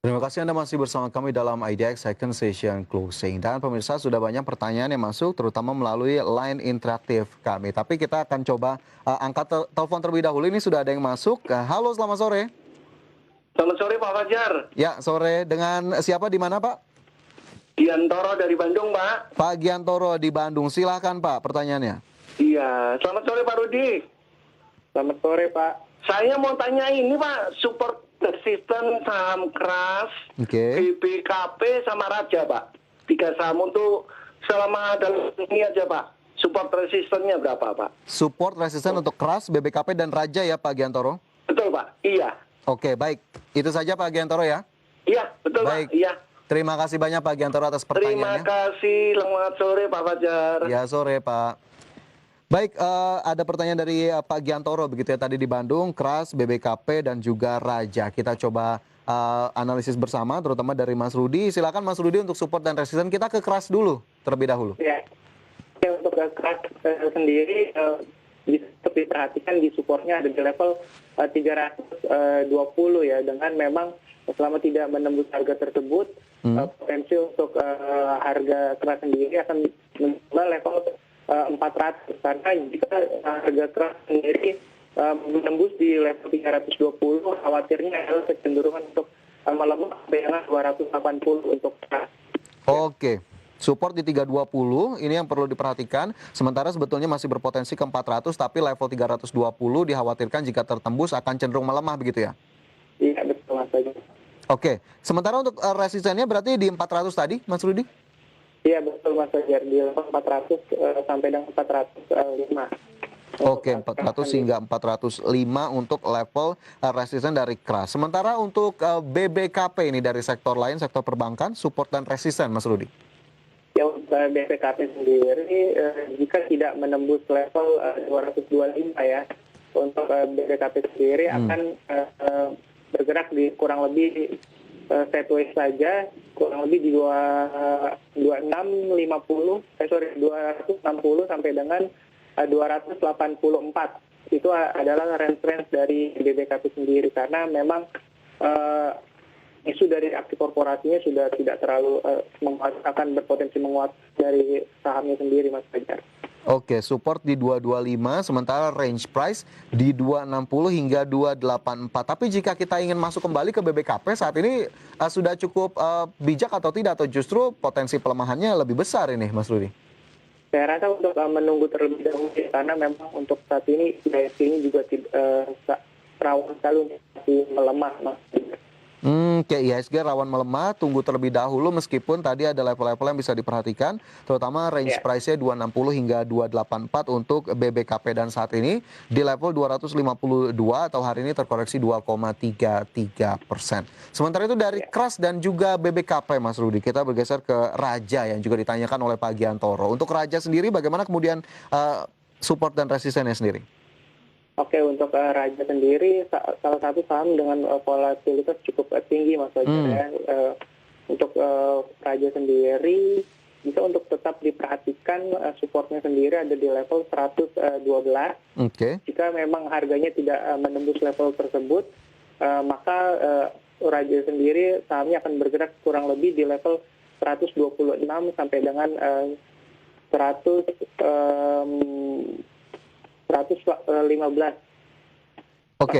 Terima kasih Anda masih bersama kami dalam IDX Second Session Closing. Dan pemirsa sudah banyak pertanyaan yang masuk terutama melalui line interaktif kami. Tapi kita akan coba angkat telepon terlebih dahulu. Ini sudah ada yang masuk. Halo, selamat sore. Selamat sore Pak Fajar. Ya, sore. Dengan siapa di mana Pak? Giantoro dari Bandung, Pak. Pak Giantoro di Bandung. Silahkan Pak pertanyaannya. Iya, selamat sore Pak Rudi. Selamat sore, Pak. Saya mau tanya ini Pak, support resisten saham keras, Oke. BBKP sama Raja Pak. 3 saham untuk selama dalam ini aja Pak. Support resistennya berapa Pak? Support resisten untuk keras, BBKP dan Raja ya Pak Giantoro? Betul Pak, iya. Oke, baik. Itu saja Pak Giantoro ya. Iya, betul Baik. Pak, iya. Terima kasih banyak Pak Giantoro atas Terima pertanyaannya. kasih, selamat sore Pak Fajar. Ya, sore Pak. Baik, ada pertanyaan dari Pak Giantoro begitu ya tadi di Bandung, keras, BBKP dan juga Raja. Kita coba analisis bersama terutama dari Mas Rudi. Silakan Mas Rudi untuk support dan resisten. Kita ke keras dulu terlebih dahulu. Ya, untuk keras sendiri bisa diperhatikan di supportnya ada di level 320 ya, dengan memang selama tidak menembus harga tersebut, potensi untuk harga keras sendiri akan mencoba level 400, karena jika harga keras sendiri menembus di level 320, khawatirnya adalah kecenderungan untuk melemah sampai dengan 280 untuk keras. Oke. Support di 320, ini yang perlu diperhatikan. Sementara sebetulnya masih berpotensi ke 400, tapi level 320 dikhawatirkan jika tertembus akan cenderung melemah begitu ya? Iya, betul Mas Fajar. Oke. Sementara untuk resistennya berarti di 400 tadi, Mas Rudi? Iya, betul Mas Fajar, di level 400 sampai dengan 405. Oke, 400 hingga 405 untuk level resisten dari keras. Sementara untuk BBKP ini dari sektor lain, sektor perbankan, support dan resisten, Mas Rudi? Ya, untuk BPKP sendiri, jika tidak menembus level 225 ya, untuk BPKP sendiri akan bergerak di kurang lebih sideways saja, kurang lebih di 260 sampai dengan 284. Itu adalah range dari BBKP sendiri, karena memang isu dari aksi korporasinya sudah tidak terlalu akan berpotensi menguat dari sahamnya sendiri, Mas Fajar. Oke, support di 225, sementara range price di 260 hingga 284. Tapi jika kita ingin masuk kembali ke BBKP saat ini sudah cukup bijak atau tidak, atau justru potensi pelemahannya lebih besar ini, Mas Rudi? Saya rasa untuk menunggu terlebih dahulu, karena memang untuk saat ini IHSG ini juga rawan sekali untuk masih melemah, Mas. Kayak IHSG rawan melemah, tunggu terlebih dahulu meskipun tadi ada level-level yang bisa diperhatikan, terutama range price-nya 260 hingga 284 untuk BBKP dan saat ini di level 252 atau hari ini terkoreksi 2,33%. Sementara itu dari keras dan juga BBKP, Mas Rudi, kita bergeser ke Raja yang juga ditanyakan oleh Pak Giantoro. Untuk Raja sendiri bagaimana kemudian support dan resistennya sendiri? Oke, untuk Raja sendiri salah satu saham dengan volatilitas cukup tinggi, Mas Fajar ya. Untuk Raja sendiri bisa untuk tetap diperhatikan, supportnya sendiri ada di level 112. Oke. Jika memang harganya tidak menembus level tersebut, maka Raja sendiri sahamnya akan bergerak kurang lebih di level 126 sampai dengan 115. Oke.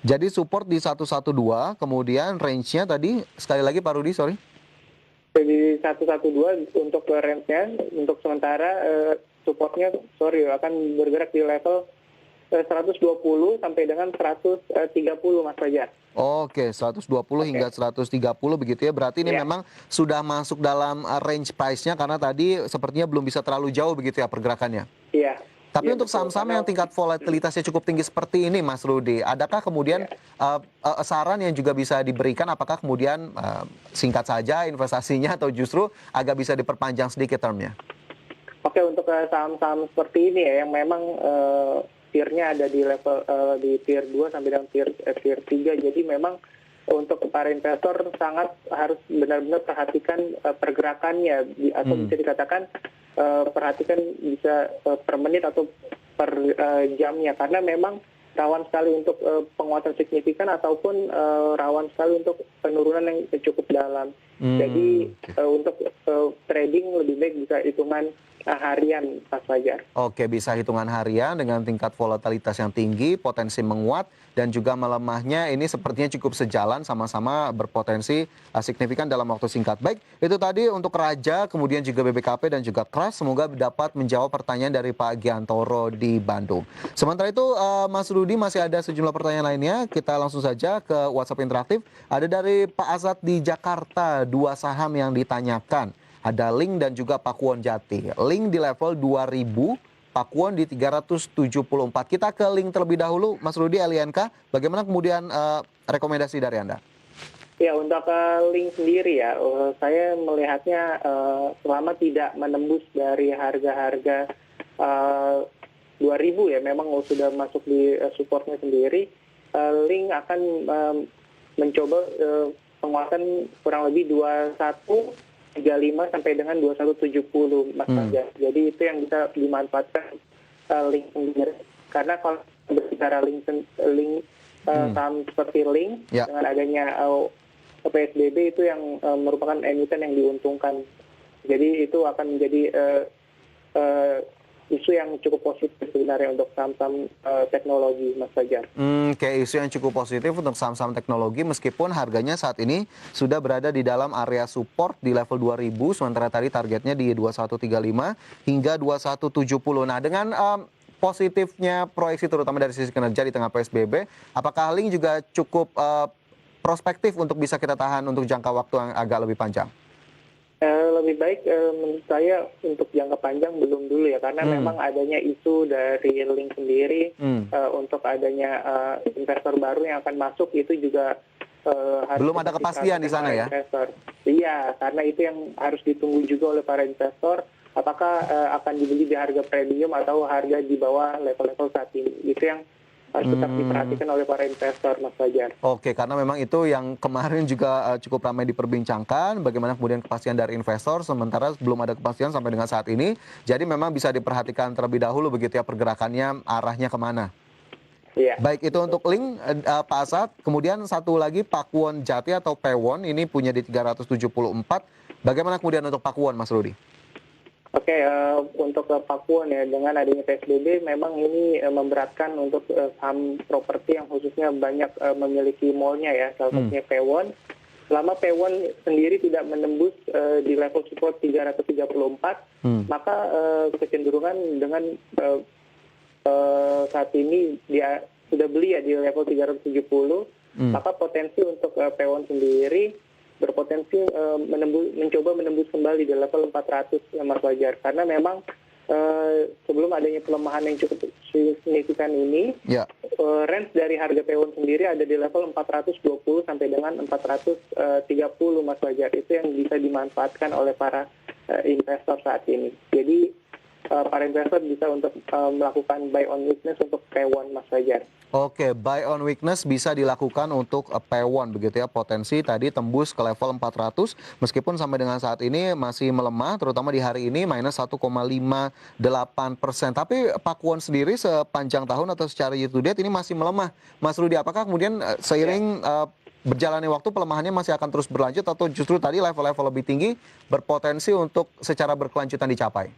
Jadi support di 112, kemudian range-nya tadi sekali lagi Pak Rudi, sorry. Di 112 untuk range-nya, untuk sementara supportnya akan bergerak di level 120 sampai dengan 130, Mas Fajar. Oke, 120 hingga 130 begitu ya. Berarti ini memang sudah masuk dalam range price-nya karena tadi sepertinya belum bisa terlalu jauh begitu ya pergerakannya. Iya. Tapi untuk saham-saham yang tingkat volatilitasnya cukup tinggi seperti ini, Mas Rudi, adakah kemudian saran yang juga bisa diberikan? Apakah kemudian singkat saja investasinya atau justru agak bisa diperpanjang sedikit termnya? Oke, untuk saham-saham seperti ini ya, yang memang tier-nya ada di level di tier 2 sampai dengan tier 3. Jadi memang untuk para investor sangat harus benar-benar perhatikan pergerakannya, atau bisa dikatakan perhatikan bisa per menit atau per jamnya, karena memang rawan sekali untuk penguatan signifikan ataupun rawan sekali untuk penurunan yang cukup dalam. Jadi untuk trading lebih baik bisa hitungan harian, Mas Fajar. Oke, bisa hitungan harian dengan tingkat volatilitas yang tinggi, potensi menguat, dan juga melemahnya ini sepertinya cukup sejalan, sama-sama berpotensi signifikan dalam waktu singkat. Baik, itu tadi untuk Raja, kemudian juga BBKP dan juga KRAS. Semoga dapat menjawab pertanyaan dari Pak Giantoro di Bandung. Sementara itu, Mas Rudi masih ada sejumlah pertanyaan lainnya. Kita langsung saja ke WhatsApp interaktif. Ada dari Pak Azad di Jakarta, 2 saham yang ditanyakan. Ada Link dan juga Pakuwon Jati. Link di level 2000, Pakuwon di 374. Kita ke Link terlebih dahulu, Mas Rudi LINK. Bagaimana kemudian rekomendasi dari Anda? Ya, untuk Link sendiri ya, saya melihatnya selama tidak menembus dari harga-harga 2000 ya, memang sudah masuk di supportnya sendiri, Link akan mencoba penguatan kurang lebih 2135 sampai dengan 2170, Mas Fajar. Jadi itu yang bisa dimanfaatkan Link sendiri. Karena kalau berbicara Link saham seperti Link, dengan adanya PSBB itu yang merupakan emiten yang diuntungkan. Jadi itu akan menjadi isu yang cukup positif sebenarnya untuk saham-saham teknologi, Mas Fajar. Kayak isu yang cukup positif untuk saham-saham teknologi meskipun harganya saat ini sudah berada di dalam area support di level 2000, sementara tadi targetnya di 2135 hingga 2170. Nah, dengan positifnya proyeksi terutama dari sisi kinerja di tengah PSBB, apakah Link juga cukup prospektif untuk bisa kita tahan untuk jangka waktu yang agak lebih panjang? Lebih baik menurut saya untuk jangka panjang belum dulu ya, karena memang adanya isu dari Link sendiri untuk adanya investor baru yang akan masuk, itu juga harus belum ada kepastian di sana ya? Investor. Iya, karena itu yang harus ditunggu juga oleh para investor, apakah akan dibeli di harga premium atau harga di bawah level-level saat ini. Itu yang harus tetap diperhatikan oleh para investor, Mas Fajar. Oke, karena memang itu yang kemarin juga cukup ramai diperbincangkan, bagaimana kemudian kepastian dari investor, sementara belum ada kepastian sampai dengan saat ini. Jadi memang bisa diperhatikan terlebih dahulu begitu ya pergerakannya, arahnya kemana. Iya. Baik, itu untuk Link, Pak Asad. Kemudian satu lagi Pakuwon Jati atau Pewon, ini punya di 374. Bagaimana kemudian untuk Pakuwon, Mas Rudi? Oke, untuk Pakuwon ya, dengan adanya PSBB memang ini memberatkan untuk saham properti yang khususnya banyak memiliki mallnya ya, salah satunya Pewon. Selama Pewon sendiri tidak menembus di level support 334, maka kecenderungan dengan saat ini dia sudah beli ya di level 370, maka potensi untuk Pewon sendiri berpotensi mencoba menembus kembali di level 400 ya, Mas Fajar. Karena memang sebelum adanya pelemahan yang cukup signifikan ini, range dari harga Pewon sendiri ada di level 420 sampai dengan 430, Mas Fajar. Itu yang bisa dimanfaatkan oleh para investor saat ini. Jadi para investor bisa untuk melakukan buy on weakness untuk Pewon, Mas Fajar. Oke, buy on weakness bisa dilakukan untuk Pewon begitu ya, potensi tadi tembus ke level 400 meskipun sampai dengan saat ini masih melemah, terutama di hari ini minus 1,58%. Tapi Pakuwon sendiri sepanjang tahun atau secara year to date ini masih melemah. Mas Rudi, apakah kemudian seiring berjalannya waktu pelemahannya masih akan terus berlanjut atau justru tadi level-level lebih tinggi berpotensi untuk secara berkelanjutan dicapai?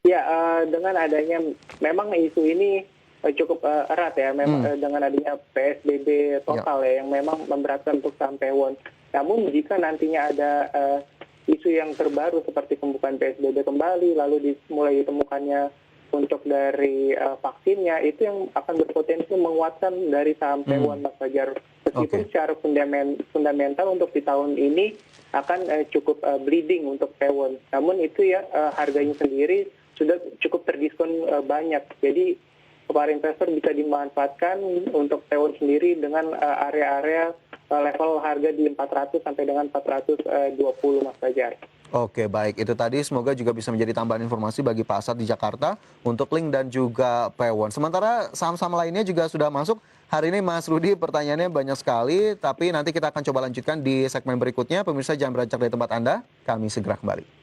Ya, dengan adanya memang isu ini cukup erat ya, memang dengan adanya PSBB total ya, yang memang memberatkan untuk saham Pewon. Namun jika nantinya ada isu yang terbaru seperti pembukaan PSBB kembali, lalu mulai ditemukannya untuk dari vaksinnya, itu yang akan berpotensi menguatkan dari saham Pewon, Mas Fajar. Meskipun secara fundamental untuk di tahun ini akan cukup bleeding untuk Pewon. Namun itu ya harganya sendiri sudah cukup terdiskon banyak. Jadi para investor bisa dimanfaatkan untuk Pewon sendiri dengan area-area level harga di 400 sampai dengan 420, Mas Fajar. Oke, baik. Itu tadi semoga juga bisa menjadi tambahan informasi bagi Pak Asad di Jakarta untuk Link dan juga Pewon. Sementara saham-saham lainnya juga sudah masuk. Hari ini Mas Rudi pertanyaannya banyak sekali, tapi nanti kita akan coba lanjutkan di segmen berikutnya. Pemirsa jangan beranjak dari tempat Anda, kami segera kembali.